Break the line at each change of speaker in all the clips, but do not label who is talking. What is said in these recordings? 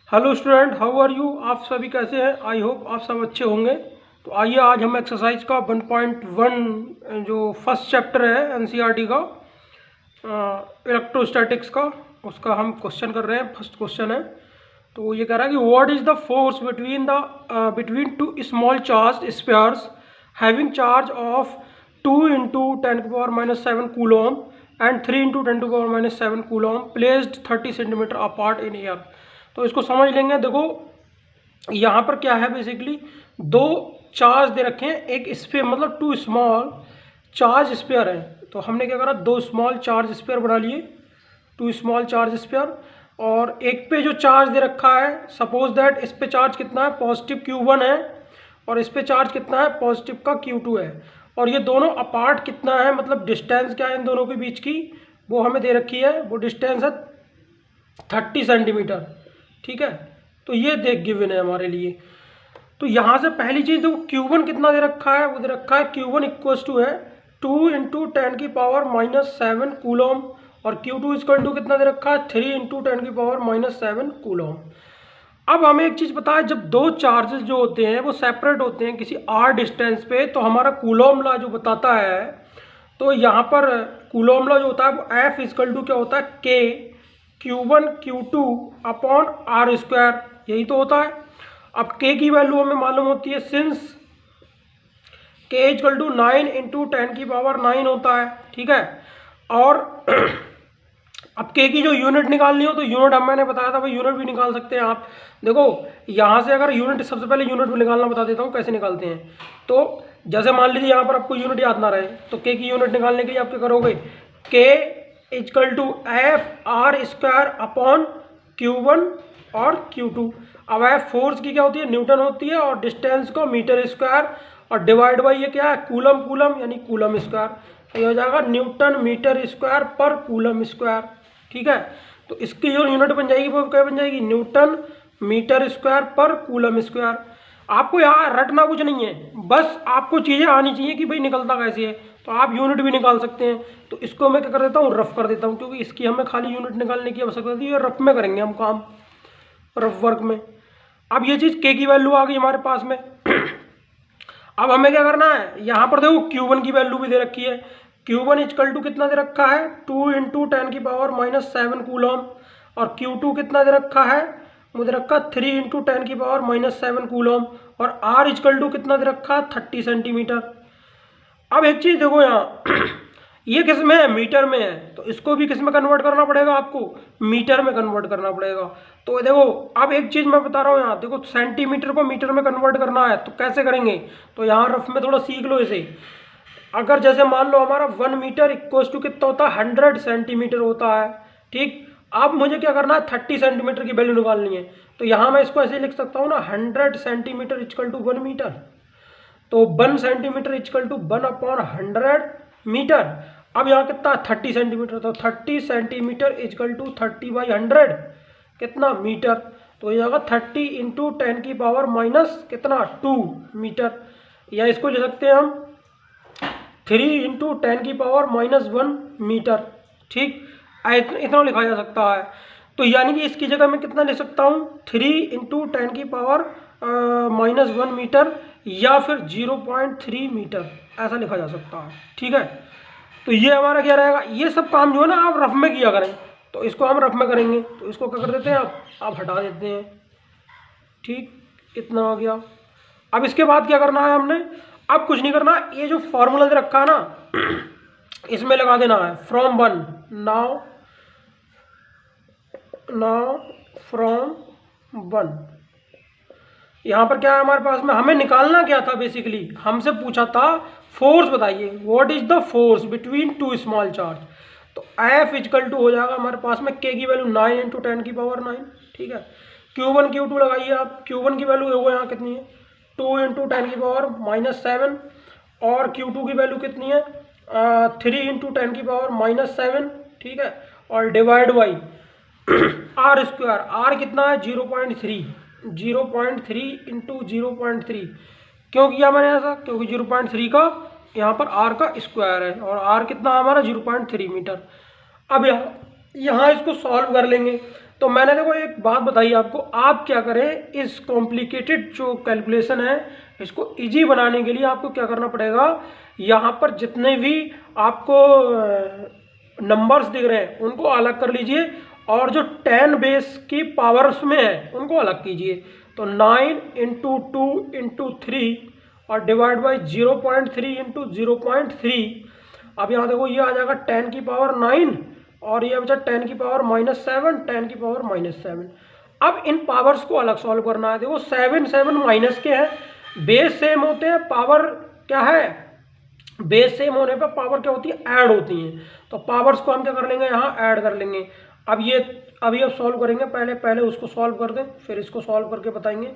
Hello student, how are you. आप सभी कैसे हैं? आई होप आप सब अच्छे होंगे। तो आइए आज हम एक्सरसाइज का 1.1 जो फर्स्ट चैप्टर है एनसीईआरटी का इलेक्ट्रोस्टैटिक्स का, उसका हम क्वेश्चन कर रहे हैं। फर्स्ट क्वेश्चन है, तो ये कह रहा है कि what is the force between two small charge spheres having charge of 2 × 10⁻⁷ coulomb and 3 × 10⁻⁷ coulomb placed 30 centimetre apart in air. तो इसको समझ लेंगे। देखो यहाँ पर क्या है, बेसिकली दो चार्ज दे रखे हैं, एक स्पेयर मतलब 2 स्मॉल चार्ज स्पेयर है। तो हमने क्या करा, 2 स्मॉल चार्ज स्पेयर बना लिए, 2 स्मॉल चार्ज स्पेयर। और एक पे जो चार्ज दे रखा है, सपोज दैट इस पे चार्ज कितना है, पॉजिटिव Q1 है, और इस पे चार्ज कितना है, पॉजिटिव का Q2 है। और ये दोनों अपार्ट कितना है, मतलब डिस्टेंस क्या है इन दोनों के बीच की, वो हमें दे रखी है। वो डिस्टेंस है 30 सेंटीमीटर। ठीक है, तो ये देख गिवन है हमारे लिए। तो यहाँ से पहली चीज़ देखो, Q1 कितना दे रखा है, वो दे रखा है Q1 इक्वल्स टू है 2 × 10⁻⁷ कूलम, और Q2 इक्वल टू कितना दे रखा है, 3 × 10⁻⁷ कूलम। अब हमें एक चीज़ पता है, जब दो चार्जेस जो होते हैं वो सेपरेट होते हैं किसी r डिस्टेंस पे, तो हमारा कूलम लॉ जो बताता है, तो यहाँ पर कूलम लॉ जो होता है वो F इक्वल टू क्या होता है, K Q1 Q2 upon R², यही तो होता है। अब K की वैल्यू हमें मालूम होती है, सिंस K इक्वल टू 9 × 10⁹ होता है। ठीक है, और अब K की जो यूनिट निकालनी हो तो यूनिट मैंने बताया था भाई, यूनिट भी निकाल सकते हैं आप। देखो यहाँ से अगर यूनिट, सबसे पहले यूनिट निकालना बता देता हूँ कैसे निकालते हैं। तो जैसे मान लीजिए यहाँ पर आपको यूनिट याद ना रहे, तो K की यूनिट निकालने के लिए आप क्या करोगे, K equal to F_r² upon Q1 और Q2। अब F फोर्स की क्या होती है, न्यूटन होती है, और डिस्टेंस को मीटर स्क्वायर, और डिवाइड बाई ये क्या है, कूलम कूलम यानी कूलम स्क्वायर। ये हो जाएगा न्यूटन मीटर स्क्वायर पर कूलम स्क्वायर। ठीक है, तो इसकी जो यूनिट बन जाएगी वो क्या बन जाएगी, न्यूटन मीटर स्क्वायर पर कूलम स्क्वायर। आपको यहाँ रटना कुछ नहीं है, बस आपको चीज़ें आनी चाहिए कि भाई निकलता कैसे है। तो आप यूनिट भी निकाल सकते हैं। तो इसको मैं क्या कर देता हूँ, रफ कर देता हूँ, क्योंकि इसकी हमें खाली यूनिट निकालने की आवश्यकता थी, और रफ में करेंगे हम काम, रफ वर्क में। अब ये चीज़ K की वैल्यू आ गई हमारे पास में। अब हमें क्या करना है, यहाँ पर देखो Q1 की वैल्यू भी दे रखी है। Q1 इक्वल टू कितना दे रखा है, 2 × 10⁻⁷ कूलम, और Q2 कितना दे रखा है, मुझे रखा 3 × 10⁻⁷ कूलम, और R इक्वल टू कितना दे रखा है, 30 सेंटीमीटर। अब एक चीज़ देखो यहाँ ये किस में है, मीटर में है, तो इसको भी किस में कन्वर्ट करना पड़ेगा, आपको मीटर में कन्वर्ट करना पड़ेगा। तो देखो अब एक चीज़ मैं बता रहा हूँ यहाँ, देखो सेंटीमीटर को मीटर में कन्वर्ट करना है, तो कैसे करेंगे, तो यहाँ रफ में थोड़ा सीख लो इसे। अगर जैसे मान लो हमारा 1 मीटर इक्वल्स टू कितना होता है, 100 सेंटीमीटर होता है। ठीक, अब मुझे क्या करना है, 30 सेंटीमीटर की वैल्यू निकालनी है। तो यहाँ मैं इसको ऐसे लिख सकता हूँ ना, 100 सेंटीमीटर इक्वल टू 1 मीटर। तो 1 सेंटीमीटर इक्वल टू 1/100 मीटर। अब यहाँ कितना, 30 सेंटीमीटर, तो 30 सेंटीमीटर इक्वल टू 30/100 कितना, मीटर। तो ये आएगा 30 × 10⁻⁻2 मीटर, या इसको ले सकते हैं हम 3 × 10⁻⁻1 मीटर। ठीक, इतना लिखा जा सकता है। तो यानी कि इसकी जगह मैं कितना ले सकता हूँ, 3 × 10⁻⁻1 मीटर, या फिर 0.3 मीटर, ऐसा लिखा जा सकता है। ठीक है, तो ये हमारा क्या रहेगा, ये सब काम जो है ना आप रफ में किया करें। तो इसको हम रफ में करेंगे, तो इसको क्या कर देते हैं, आप हटा देते हैं। ठीक, इतना हो गया। अब इसके बाद क्या करना है हमने, अब कुछ नहीं करना, ये जो फॉर्मूला दे रखा है ना इसमें लगा देना है, फ्रॉम 1 नाउ फ्रॉम 1। यहाँ पर क्या है हमारे पास में, हमें निकालना क्या था, बेसिकली हमसे पूछा था फोर्स बताइए, what is the force between 2 small charge. तो F इक्वल टू हो जाएगा हमारे पास में, K की वैल्यू 9 × 10⁹ ठीक है। Q1 Q2 लगाइए आप, Q1 की वैल्यू देखो यहाँ कितनी है, 2 × 10⁻⁷, और Q2 की वैल्यू कितनी है, 3 × 10⁻⁷, ठीक है, और डिवाइड बाई R², R कितना है, 0.3 × 0.3। क्यों किया मैंने ऐसा, क्योंकि 0.3 का यहाँ पर R का स्क्वायर है, और R कितना हमारा 0.3 मीटर। अब यहाँ इसको सॉल्व कर लेंगे। तो मैंने देखो एक बात बताई आपको, आप क्या करें, इस कॉम्प्लिकेटेड जो कैलकुलेशन है इसको इजी बनाने के लिए आपको क्या करना पड़ेगा, यहाँ पर जितने भी आपको नंबर्स दिख रहे हैं उनको अलग कर लीजिए और जो 10 बेस की पावर्स में है उनको अलग कीजिए। तो 9 इंटू 2 इंटू 3 और डिवाइड बाई 0.3 इंटू 0.3। अब यहाँ देखो ये आ जाएगा 10 की पावर 9 और ये बचा 10 की पावर -7, 10 की पावर -7। अब इन पावर्स को अलग सॉल्व करना है। देखो 7 7 माइनस के हैं, बेस सेम होते हैं, पावर क्या है, बेस सेम होने पर पावर क्या होती है, ऐड होती हैं। तो पावर्स को हम क्या कर लेंगे, यहाँ ऐड कर लेंगे। अब ये अभी अब सॉल्व करेंगे, पहले उसको सॉल्व कर दें फिर इसको सॉल्व करके बताएंगे।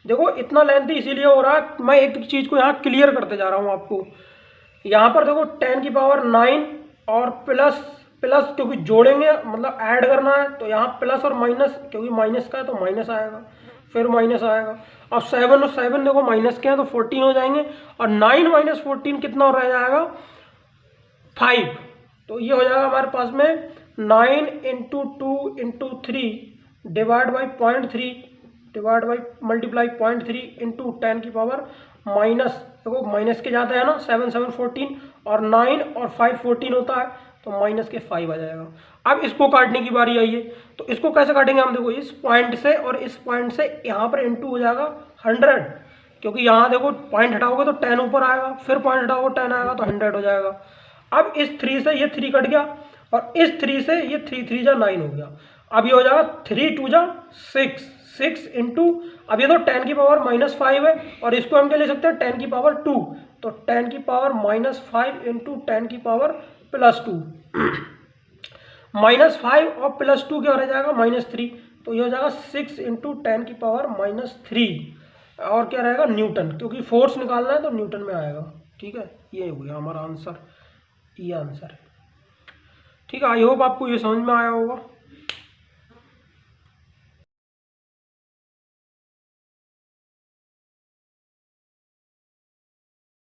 देखो इतना लेंथी इसीलिए हो रहा है, मैं एक चीज़ को यहाँ क्लियर करते जा रहा हूँ आपको। यहाँ पर देखो 10 की पावर 9 और प्लस क्योंकि जोड़ेंगे मतलब ऐड करना है, तो यहाँ प्लस और माइनस, क्योंकि माइनस का है तो माइनस आएगा, फिर माइनस आएगा। अब 7 और 7 देखो माइनस के हैं तो 14 हो जाएंगे, और 9 माइनस 14 कितना रह जाएगा, 5। तो ये हो जाएगा हमारे पास में 9 into 2 into 3 divide by 0.3 divide by multiply 0.3 into 10 की पावर माइनस, देखो माइनस के जाता है ना, 7 7 14 और 9 और 5 14 होता है, तो माइनस के 5 आ जाएगा। अब इसको काटने की बारी आई है, तो इसको कैसे काटेंगे हम, देखो इस पॉइंट से और इस पॉइंट से यहाँ पर इंटू हो जाएगा 100, क्योंकि यहाँ देखो पॉइंट हटाओगे तो 10 ऊपर आएगा, फिर पॉइंट हटाओगे 10 आएगा तो 100 हो जाएगा। अब इस 3 से ये 3 कट गया और इस 3 से ये 3 3 जा 9 हो गया। अब ये हो जाएगा 3 2 जा 6 इंटू, अब ये तो 10 की पावर -5 है और इसको हम क्या ले सकते हैं 10 की पावर 2, तो 10 की पावर -5 इंटू 10 की पावर +2। -5 और +2 क्या रह जाएगा, -3, तो ये हो जाएगा 6 इंटू 10 की पावर -3 और क्या रहेगा न्यूटन, क्योंकि फोर्स निकालना है तो न्यूटन में आएगा। ठीक है, ये हो गया हमारा आंसर, ये आंसर है। ठीक है, आई होप आपको ये समझ में आया होगा।